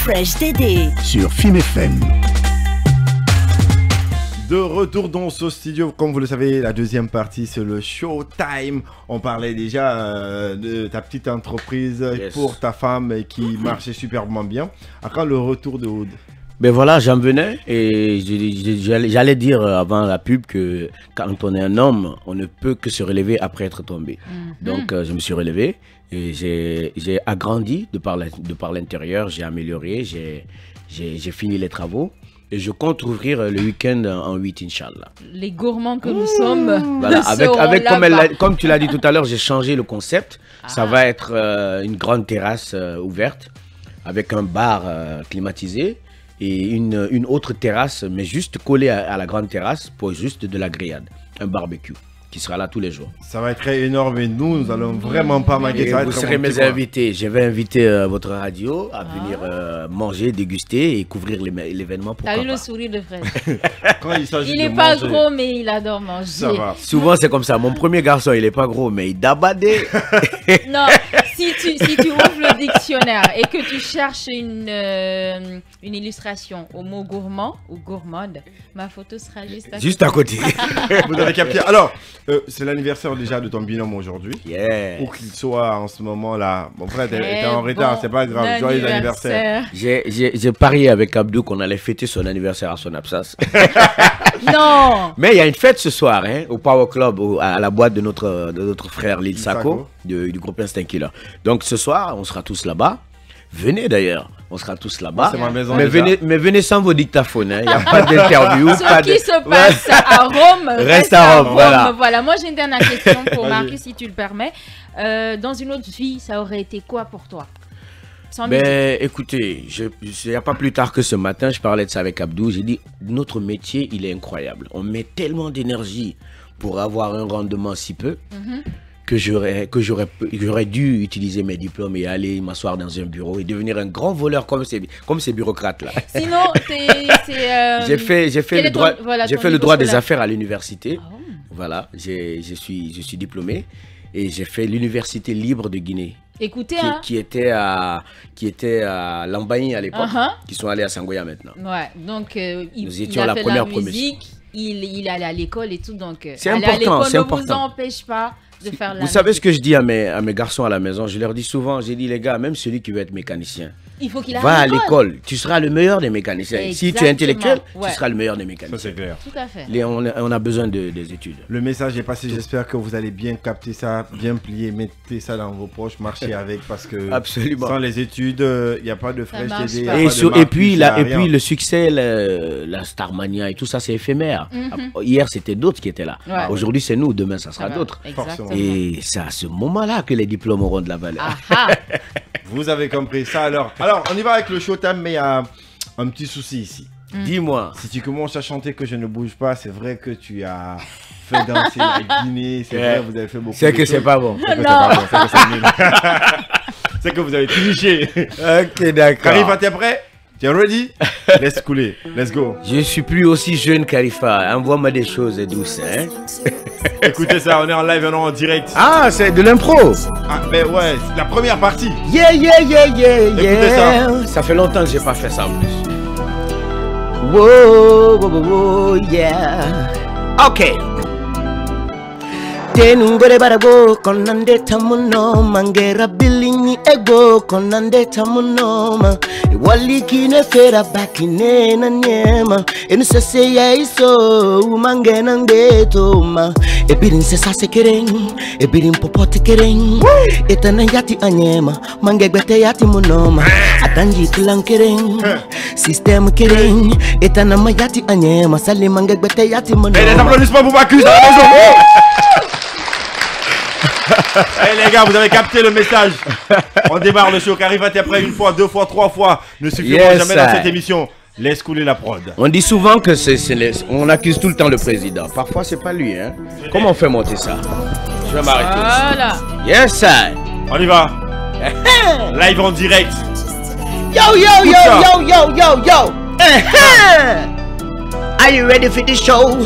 Fresh Dédé sur Film FM. De retour dans ce studio, comme vous le savez, la deuxième partie c'est le Showtime. On parlait déjà de ta petite entreprise pour ta femme qui marchait superbement bien. À quand le retour de Oud? Ben voilà, j'en venais et j'allais dire avant la pub que quand on est un homme, on ne peut que se relever après être tombé. Donc je me suis relevé et j'ai agrandi de par l'intérieur, j'ai amélioré, j'ai fini les travaux. Et je compte ouvrir le week-end en 8, Inch'Allah. Les gourmands que nous sommes. Voilà, comme tu l'as dit tout à l'heure, j'ai changé le concept. Ça va être une grande terrasse ouverte avec un bar climatisé et une autre terrasse, mais juste collée à la grande terrasse pour juste de la grillade. Un barbecue qui sera là tous les jours. Ça va être énorme et nous allons vraiment pas manquer ça. Vous serez mes invités. Je vais inviter votre radio à venir manger, déguster et couvrir l'événement. T'as eu le sourire de Fred. Il n'est pas gros, mais il adore manger. Ça va. Souvent, c'est comme ça. Mon premier garçon, il n'est pas gros, mais il dabadé. Non, si tu ouvres le dictionnaire et que tu cherches une illustration au mot gourmand ou gourmande, ma photo sera juste à côté. Vous avez capté. Alors, c'est l'anniversaire déjà de ton binôme aujourd'hui. Yeah. Où qu'il soit en ce moment-là. Mon frère était en retard, c'est pas grave. Joyeux anniversaire. J'ai parié avec Abdou qu'on allait fêter son anniversaire à son absence. Non. Mais il y a une fête ce soir au Power Club, à la boîte de notre frère Lil Sako, du groupe Instinct Killer. Donc ce soir, on sera tous là-bas. Venez d'ailleurs, on sera tous là-bas. C'est ma maison. Mais venez sans vos dictaphones. Il n'y a pas d'interview. Ce qui se passe à Rome reste à Rome. Voilà. Moi j'ai une dernière question pour Marcus, si tu le permets. Dans une autre vie, ça aurait été quoi pour toi? Écoutez, il n'y a pas plus tard que ce matin, je parlais de ça avec Abdou. J'ai dit, notre métier, il est incroyable. On met tellement d'énergie pour avoir un rendement si peu. Que j'aurais dû utiliser mes diplômes et aller m'asseoir dans un bureau et devenir un grand voleur comme ces bureaucrates-là. Sinon, j'ai fait le droit des affaires à l'université. Oh. Voilà, je suis diplômé et j'ai fait l'université libre de Guinée. Écoutez, qui était à Lambagne à l'époque, qui sont allés à Sangoya maintenant. Ouais, donc nous étions la première musique, il allait à l'école et tout, donc c'est important, ne vous empêche pas de faire la Vous savez ce que je dis à mes garçons à la maison? Je leur dis souvent, j'ai dit les gars, même celui qui veut être mécanicien, il faut qu'il va à l'école, tu seras le meilleur des mécaniciens. Exactement. Si tu es intellectuel, tu seras le meilleur des mécaniciens. Ça c'est clair. Tout à fait. On a besoin des études. Le message est passé, j'espère que vous allez bien capter ça, bien plier, mettez ça dans vos poches, marchez avec parce que sans les études, il n'y a pas de Fresh Dédé. Et puis le succès, la Starmania et tout ça, c'est éphémère. Hier, c'était d'autres qui étaient là. Aujourd'hui, c'est nous, demain, ça sera d'autres. Et c'est à ce moment-là que les diplômes auront de la valeur. Vous avez compris ça alors. Alors, on y va avec le Showtime, mais il y a un petit souci ici. Dis-moi. Si tu commences à chanter que je ne bouge pas, c'est vrai que tu as fait danser la Guinée. C'est vrai, vous avez fait beaucoup. C'est que c'est pas bon. C'est que vous avez triché. Ok, d'accord. Khalifa, t'es prêt? T'es ready? Laisse couler. Let's go. Je suis plus aussi jeune Khalifa. Envoie-moi des choses douces. Hein? Écoutez ça, on est en live, on est en direct. Ah, c'est de l'impro. Ah, mais ouais, la première partie. Yeah. Écoutez ça. Ça fait longtemps que j'ai pas fait ça en plus. Wow, yeah. Ok. Tenungore barago konande tamuno mangera bilinyi ego konande tamuno wali kine fera bakine na nyema enu sese ya iso mangena ngeto ma ebirin sesa sekereng ebirin popote kereng etana yati anyema mangegbete yati munoma atanji klankereng système kereng etana mayati anyema sali mangegbete yati munoma. Et les applaudissements pour Marcus. Hey les gars, vous avez capté le message. On démarre le show. Khalifa, t'es prêt une fois, deux fois, trois fois. Ne suffira jamais dans cette émission. Laisse couler la prod. On dit souvent que on accuse tout le temps le président. Parfois c'est pas lui. Hein. Comment on fait monter ça? Je vais m'arrêter. Voilà. Yes sir. On y va. Live en direct. Yo. Are you ready for the show?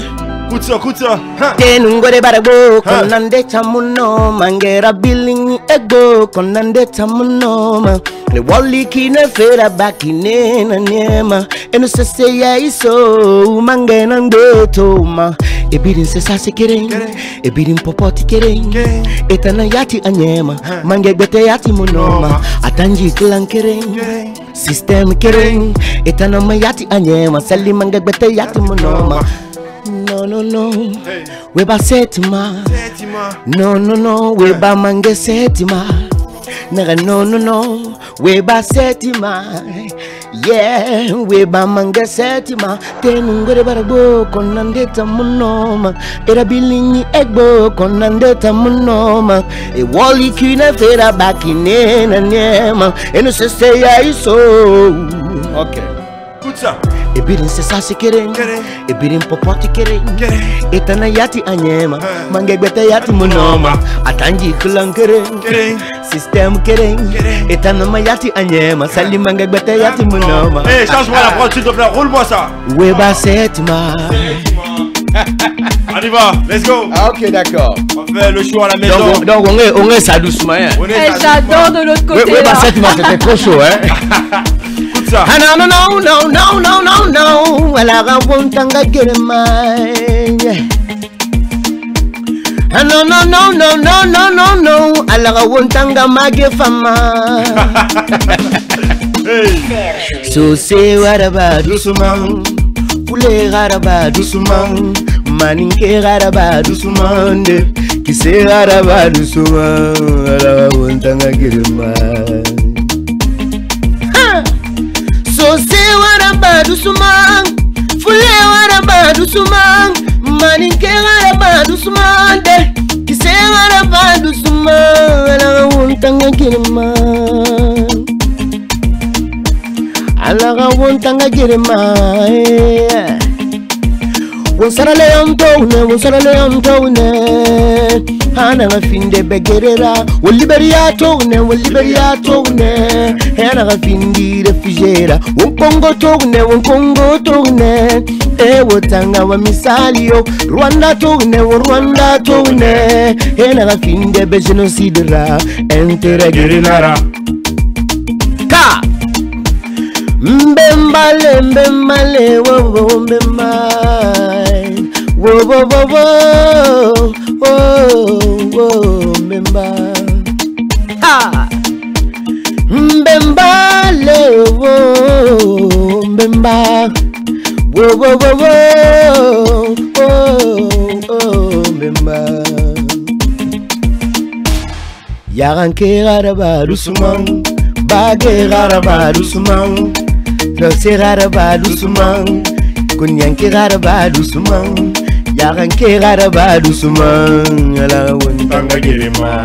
Écoute ça. Tenungore barabo konande tamuno mangera billing ego konande tamuno Le wali ki ne fera bakine na nyema. Eno se se ya iso mangena ndotoma. Ebirin se sase kereng, ebirin popoti kereng. Etana yati anyema, mange gbete yati monoma. Atanji klan kereng, system kereng. Etana mayati anyema, sali mange gbete yati monoma. No no no, weba setima. No no no, weba mange setima. Naga no no no, weba setima. Yeah, weba mange setima. Tenungore barabo konandeta munoma. Era bilingi egbo konandeta munoma. E wali kine fera bakine na nyema. Eno se se ya iso. Ok, écoute ça. Ebirin se sasi kereng, ebirin popoti kereng. Etana yati anyema, mange gbete yati munoma. Atanji kulang kereng, system kereng. Etana mayati anyema, sali mange gbete yati munoma. Hey, change-moi la prod s'il te plaît, roule-moi ça. Weba setima. On y va, let's go. Ah, ok, d'accord. On fait le show à la maison. Donc on est ça doucement. Hein. J'adore de l'autre côté. Weba setima, c'était trop chaud, hein. Ça. Ah non non non non non non non, ala ga wontanga geremai. Ah non non non non non non non non, ala ga wontanga mage fama. Hey. So se waraba doucement, poulet waraba doucement, maninke waraba doucement, qui se waraba doucement, ala ga wontanga geremai. So se waraba doucement, fule waraba doucement, maninke waraba doucement, qui se waraba doucement, ala wontanga girma, ala wontanga girma. Wonsara leon toune, hana ga finde begerera, woliberia toune, hana ga findi refugera, wonkongo toune, e wotanga wa misalio, Rwanda toune, hana ga finde be genocidera, entere ka. Mbembale, wo mbembale, wo mbembale, ha, mbembale, wo mbembale, wo mbembale. Yaranke garaba doucement, bagé garaba doucement. Se garaba doucement, kunyanke garaba doucement, yaranke garaba doucement, ala wontanga girema.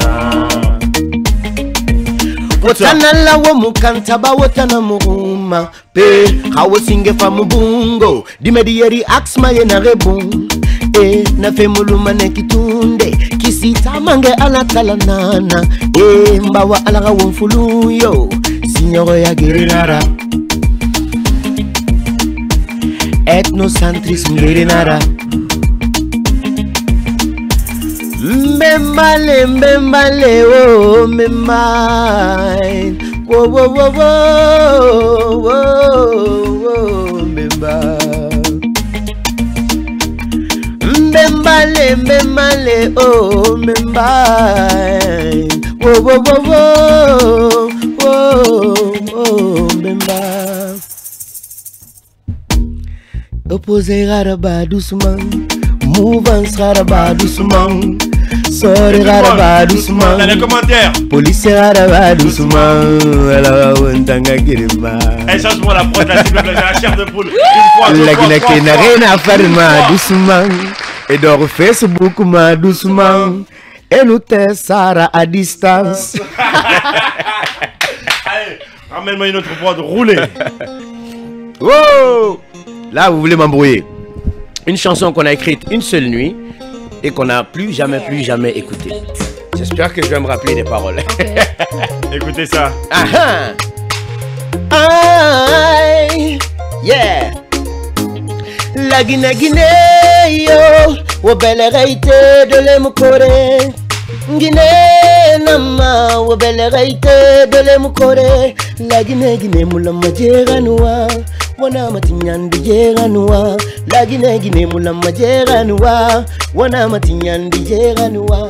Wotana la wo mukanta ba wotana muruma, pe hawo singe fa mubungo, dimedieri axma yena rebun, e na femuluma ne kitunde, kisita mange ala talanana, e mbawa ala wonfulu yo, signoro ya girinara. Ethnocentrisme girinara. Mbembale, oh mbembale, mbembale, oh mbembale, mbembale. Opposé garaba doucement, mouvance garaba doucement, sort garaba doucement. Dans les commentaires. Police garaba doucement, alors on tanga girima. Eh, change-moi la prod là, s'il te plaît, j'ai la chair de poule. La Guinée n'a rien à faire, ma doucement. Et dans Facebook, ma doucement. Et nous t'es Sarah à distance. Allez, ramène-moi une autre prod, roulez. Oh! Là, vous voulez m'embrouiller. Une chanson qu'on a écrite une seule nuit et qu'on n'a plus jamais écoutée. J'espère que je vais me rappeler des paroles. Écoutez ça. Aïe, yeah. La Guinée, yo, au bel réité de l'Emokore. Guinée, nama wabele reite dole mukore la gine gine mulama jeranwa wana matinyandi jeranwa la gine gine mulama jeranwa wana matinyandi jeranwa.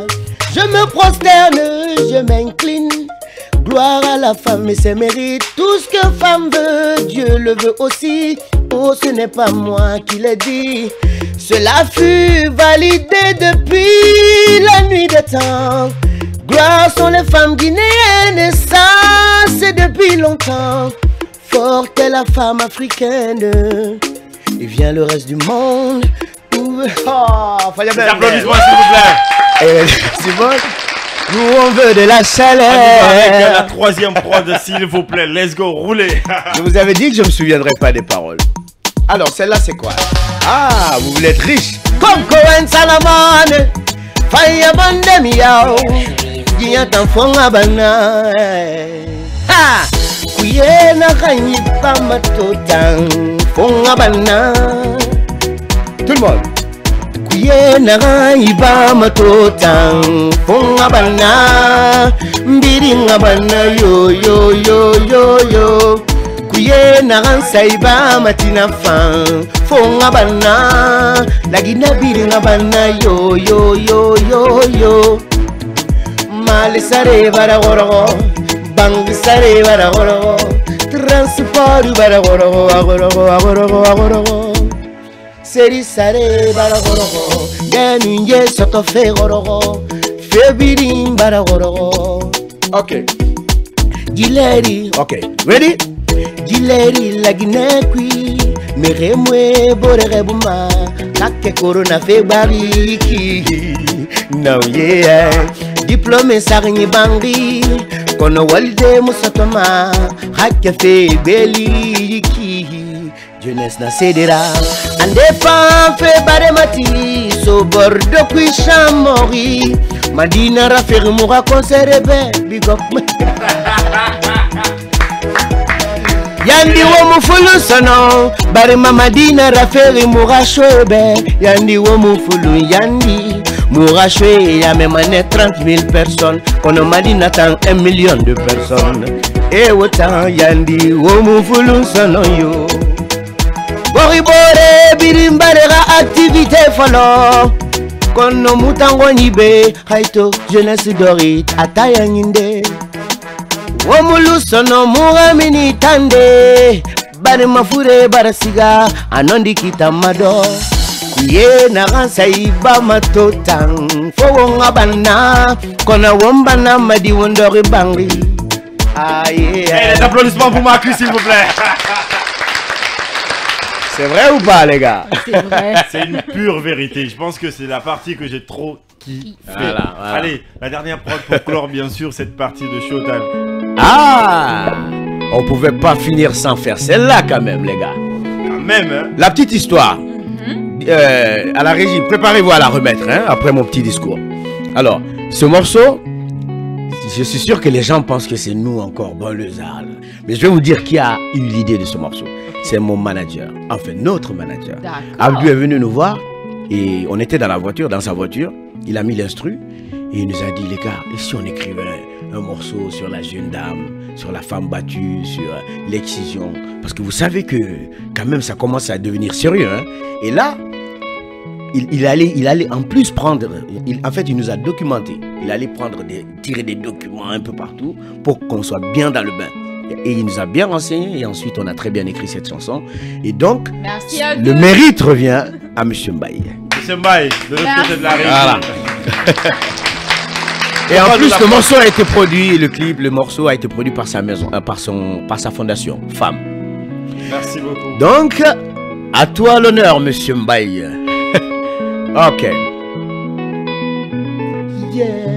Je me prosterne, je m'incline. Gloire à la femme et ses mérites. Tout ce que femme veut, Dieu le veut aussi. Oh, ce n'est pas moi qui l'ai dit. Cela fut validé depuis la nuit des temps. Gloire sont les femmes guinéennes et ça, c'est depuis longtemps. Forte est la femme africaine. Et vient le reste du monde. Oh, applaudissements s'il vous plaît. C'est bon. Nous on veut de la chaleur. Avec la troisième prod s'il vous plaît. Let's go, roulez. Je vous avais dit que je me souviendrai pas des paroles. Alors celle-là c'est quoi? Ah, vous voulez être riche. Konko en salamane Faya bande miao Dia tanfonga bana. Ha! Kuye na kanyi pamatotan Fonga bana. Tout le monde. Kuye na kanyi pamatotan Fonga bana. Mbiringa bana yo yo yo yo yo. Kuye na saiba matina fan fonga bana lagina biringa bana yo yo yo yo yo mal sare bara goro bang sare bara goro transport bara goro agoro seri sare bara goro ganinje soto fe goro fe birin bara goro. Okay, Gileri. Okay, ready? Gileri la Guinée-Qui Meremwe Borerebuma Kake Corona Febariki. No yeah. Diplômé Sarni Bangri Kono Walde Musatoma Hake Febeliki. Jeunesse na Cédera Ande fan Febaremati So bordo Qui Chamori Madina Raferi Moura Conserebe Big up. Yandi wo mufulu sono bari mamadina raferi murashwebe. Yandi wo mufulu yandi murashwe ya memane 30 000 personnes. Kono madina tan 1 million de personnes. E wotan yandi wo mufulu sono yo. Bori bore birimbarera activité follow. Kono mutango nibe haito jeunesse dorit ataya nyinde. Womulu sono muramini tande bari mafure barasiga anondi kitamado kuye na gansa iba matotan fowonga bana kona wombana madi wondori bangri. Ah yeah. Les applaudissements pour Marcus s'il vous plaît. C'est vrai ou pas les gars? C'est vrai. C'est une pure vérité. Je pense que c'est la partie que j'ai trop kiffé. Voilà. Allez, la dernière prod pour clore bien sûr cette partie de Showtime. Ah, on pouvait pas finir sans faire celle-là quand même les gars. Quand même hein. La petite histoire. À la régie, préparez-vous à la remettre hein, après mon petit discours. Alors, ce morceau, je suis sûr que les gens pensent que c'est nous encore, bon le zar. Mais je vais vous dire qui a eu l'idée de ce morceau. C'est mon manager, enfin notre manager. Abdou est venu nous voir et on était dans la voiture, dans sa voiture. Il a mis l'instru et il nous a dit les gars, et si on écrivait un morceau sur la jeune dame, sur la femme battue, sur l'excision, parce que vous savez que quand même ça commence à devenir sérieux hein. Et là il allait en plus prendre, en fait il nous a documenté, il allait tirer des documents un peu partout pour qu'on soit bien dans le bain. Et il nous a bien renseigné et ensuite on a très bien écrit cette chanson. Et donc le mérite revient à Monsieur Mbaye. Monsieur Mbaye, de l'autre côté de la région. Voilà. Et en plus le morceau a été produit, le clip, le morceau a été produit par sa maison, par sa fondation, Femme. Merci beaucoup. Donc, à toi l'honneur, Monsieur Mbaye. Ok. Yeah.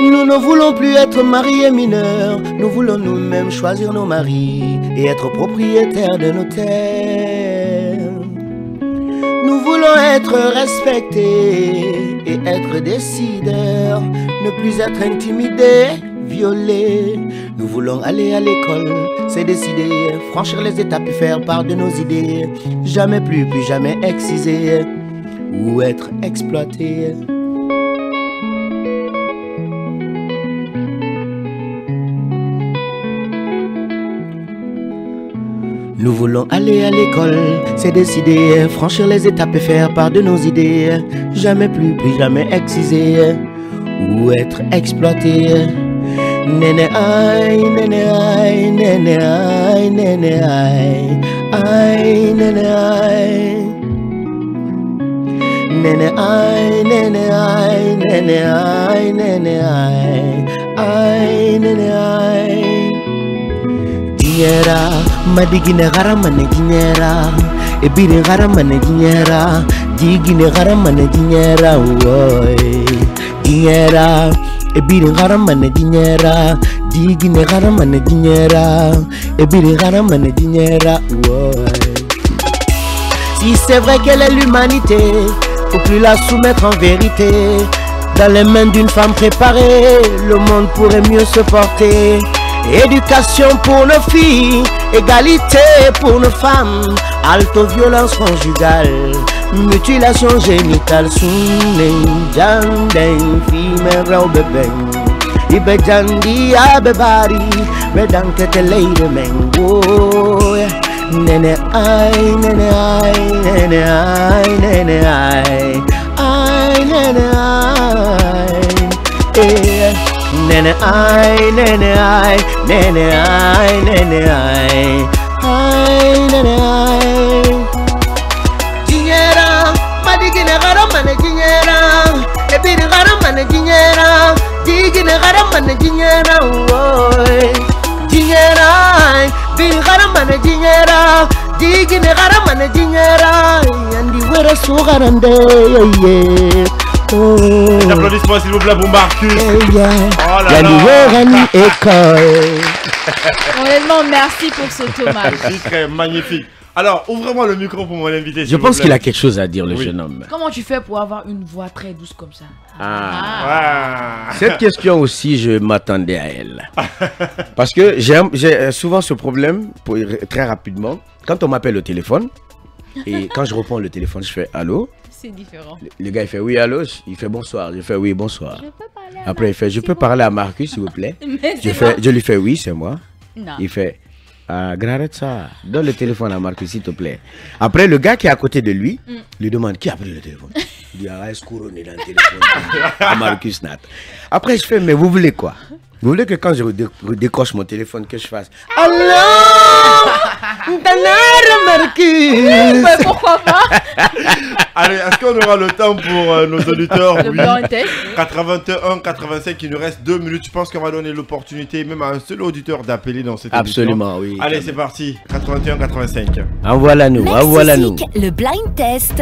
Nous ne voulons plus être mariés mineurs, nous voulons nous-mêmes choisir nos maris et être propriétaires de nos terres. Nous voulons être respectés et être décideurs, ne plus être intimidés, violée. Nous voulons aller à l'école, c'est décidé. Franchir les étapes et faire part de nos idées. Jamais plus jamais excisé ou être exploité. Nous voulons aller à l'école, c'est décidé. Franchir les étapes et faire part de nos idées. Jamais plus jamais excisé ou être exploité. Nene aïe, nene aïe, nene aïe, nene aïe, aïe, nene aïe. Nene aïe, nene aïe, nene aïe, nene aïe, aïe, nene aïe. Dinyera, madigine gara mane dinyera, ebiri gara mane dinyera, digine gara mane dinyera, woy. Dinyera, ebiri gara mane dinyera, digine gara mane dinyera, ebiri gara mane dinyera, woy. Si c'est vrai qu'elle est l'humanité, faut plus la soumettre en vérité. Dans les mains d'une femme préparée, le monde pourrait mieux se porter. Éducation pour nos filles, égalité pour nos femmes, halte aux violences conjugales, mutilation génitale, sounen, janden, female bebeng, ibe jandi abebari, bedanke te leide mengo, nene ay, nene ay, nene ay, nene ay, ay, nene ay, nene ay, nene ay, nene ay, nene ay, ay, nene ay. Dinyera, madigine gara mane dinyera, ebiri gara mane dinyera, digine gara mane dinyera, woy. Dinyera, biri gara mane dinyera, digine gara mane dinyera, yandi wera sugarande, yeah. Un applaudissement s'il vous plaît pour Marcus. Oh là là. Honnêtement, merci pour cet hommage. C'est magnifique. Alors, ouvrez-moi le micro pour mon invité. Je pense qu'il a quelque chose à dire, le jeune homme. Comment tu fais pour avoir une voix très douce comme ça? Cette question aussi, je m'attendais à elle. Parce que j'ai souvent ce problème, très rapidement, quand on m'appelle au téléphone, et quand je réponds le téléphone, je fais allô. C'est différent. Le gars il fait oui allô, il fait bonsoir, je fais oui bonsoir. Je peux parler à Après il fait je peux parler à Marcus s'il vous plaît. Je lui fais oui c'est moi. Non. Il fait arrête ça, donne le téléphone à Marcus s'il te plaît. Après le gars qui est à côté de lui lui demande qui a pris le téléphone. Il dit est-ce qu'on est dans le téléphone à Marcus Nat. Après je fais mais vous voulez quoi? Vous voulez que quand je décroche mon téléphone que je fasse Alors, Marcus. Mais pourquoi pas? Allez, est-ce qu'on aura le temps pour nos auditeurs? Le blind test. 81, 85, il nous reste 2 minutes. Je pense qu'on va donner l'opportunité même à un seul auditeur d'appeler dans cette Absolument, émission. oui. Allez, c'est parti. 81, 85. Envoie-la nous, envoie-la nous. Le blind test.